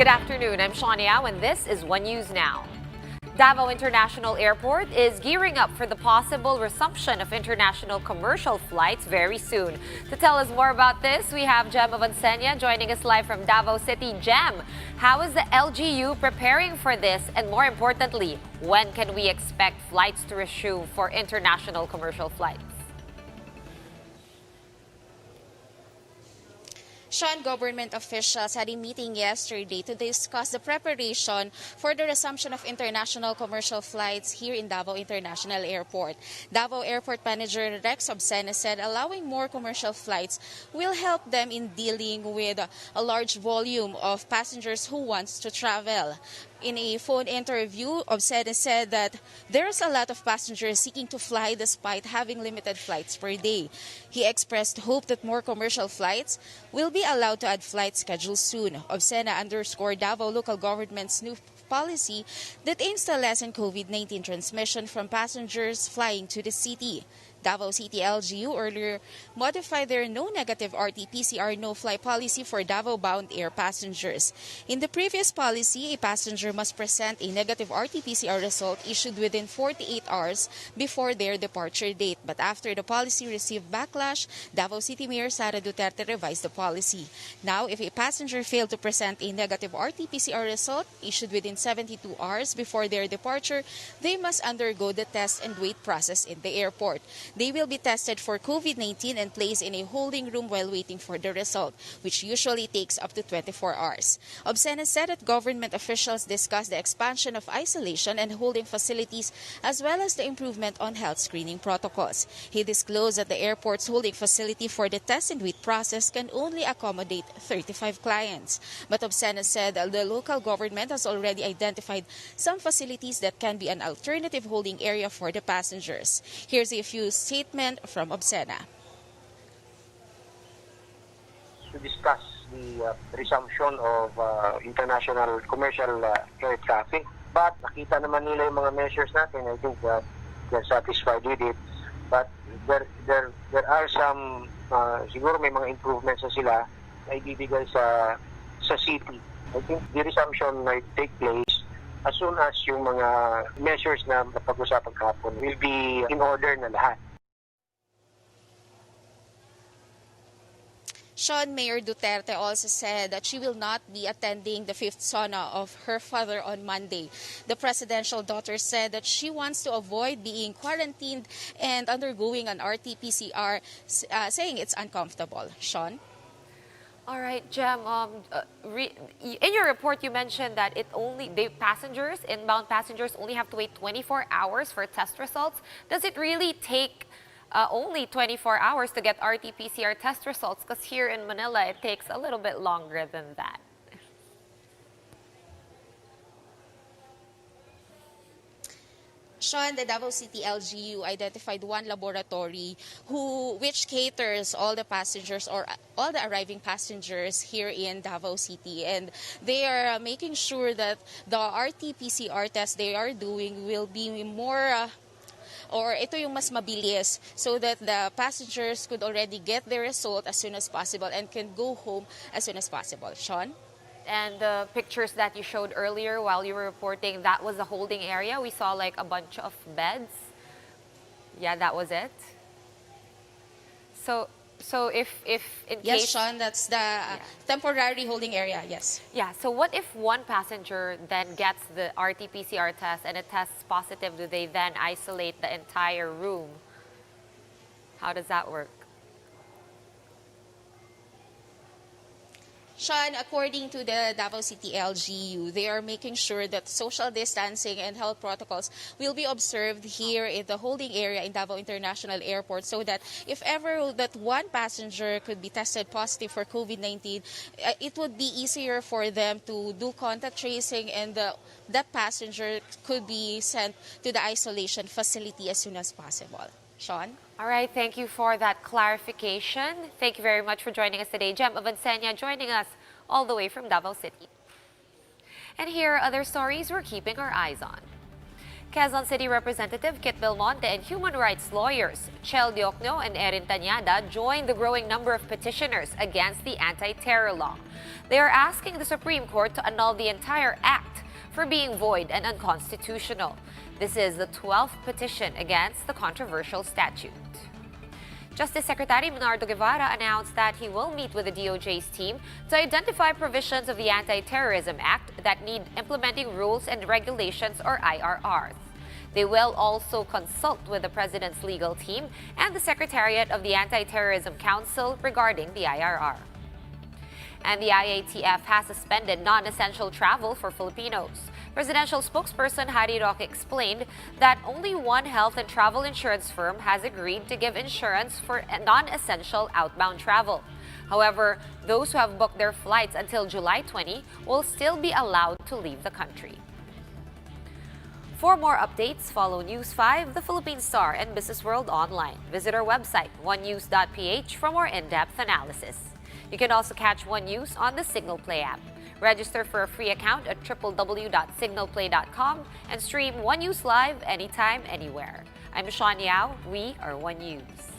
Good afternoon, I'm Shania and this is One News Now. Davao International Airport is gearing up for the possible resumption of international commercial flights very soon. To tell us more about this, we have Jem Avancenia joining us live from Davao City. Jem, how is the LGU preparing for this? And more importantly, when can we expect flights to resume for international commercial flights? Sean, government officials had a meeting yesterday to discuss the preparation for the resumption of international commercial flights here in Davao International Airport. Davao Airport Manager Rex Obsena said allowing more commercial flights will help them in dealing with a large volume of passengers who wants to travel. In a phone interview, Obsena said that there's a lot of passengers seeking to fly despite having limited flights per day. He expressed hope that more commercial flights will be allowed to add flight schedules soon. Obsena underscored Davao local government's new policy that aims to lessen COVID-19 transmission from passengers flying to the city. Davao City LGU earlier modified their no negative RT-PCR no-fly policy for Davao-bound air passengers. In the previous policy, a passenger must present a negative RT-PCR result issued within 48 hours before their departure date. But after the policy received backlash, Davao City Mayor Sara Duterte revised the policy. Now, if a passenger failed to present a negative RT-PCR result issued within 72 hours before their departure, they must undergo the test and wait process in the airport. They will be tested for COVID-19 and placed in a holding room while waiting for the result, which usually takes up to 24 hours. Obsena said that government officials discussed the expansion of isolation and holding facilities as well as the improvement on health screening protocols. He disclosed that the airport's holding facility for the test and wait process can only accommodate 35 clients. But Obsena said the local government has already identified some facilities that can be an alternative holding area for the passengers. Here's a few statement from Obsena. To discuss the resumption of international commercial air traffic. But nakita naman nila yung mga measures natin. I think they're satisfied with it. But there are some, siguro may mga improvements na sila na ibibigay sa city. I think the resumption might take place as soon as yung mga measures na napag-usapan kahapon will be in order na lahat. Sean, Mayor Duterte also said that she will not be attending the fifth sauna of her father on Monday. The presidential daughter said that she wants to avoid being quarantined and undergoing an RT-PCR, saying it's uncomfortable. Sean? All right, Jem. In your report, you mentioned that inbound passengers only have to wait 24 hours for test results. Does it really take only 24 hours to get RT-PCR test results? Because here in Manila, it takes a little bit longer than that. Sean, the Davao City LGU identified one laboratory which caters all the passengers or all the arriving passengers here in Davao City, and they are making sure that the RT-PCR test they are doing will be more or ito yung mas mabilis so that the passengers could already get their result as soon as possible and can go home as soon as possible. Sean? And the pictures that you showed earlier while you were reporting, that was the holding area. We saw like a bunch of beds. Yeah, that was it. So if in case... Yes, Sean, that's the temporary holding area, yes. Yeah, so what if one passenger then gets the RT-PCR test and it tests positive? Do they then isolate the entire room? How does that work? Sean, according to the Davao City LGU, they are making sure that social distancing and health protocols will be observed here in the holding area in Davao International Airport so that if ever that one passenger could be tested positive for COVID-19, it would be easier for them to do contact tracing and that passenger could be sent to the isolation facility as soon as possible. Sean? All right, thank you for that clarification. Thank you very much for joining us today. Jem Avancenia joining us all the way from Davao City. And here are other stories we're keeping our eyes on. Quezon City Representative Kit Belmonte and human rights lawyers Chel Diokno and Erin Tañada joined the growing number of petitioners against the anti-terror law. They are asking the Supreme Court to annul the entire act for being void and unconstitutional. This is the 12th petition against the controversial statute. Justice Secretary Bernardo Guevara announced that he will meet with the DOJ's team to identify provisions of the Anti-Terrorism Act that need implementing rules and regulations or IRRs. They will also consult with the President's legal team and the Secretariat of the Anti-Terrorism Council regarding the IRR. And the IATF has suspended non-essential travel for Filipinos. Presidential spokesperson Harry Roque explained that only one health and travel insurance firm has agreed to give insurance for non-essential outbound travel. However, those who have booked their flights until July 20 will still be allowed to leave the country. For more updates, follow News 5, The Philippine Star, and Business World online. Visit our website, onenews.ph, for more in-depth analysis. You can also catch One News on the Signal Play app. Register for a free account at www.signalplay.com and stream One News live anytime, anywhere. I'm Sean Yao. We are One News.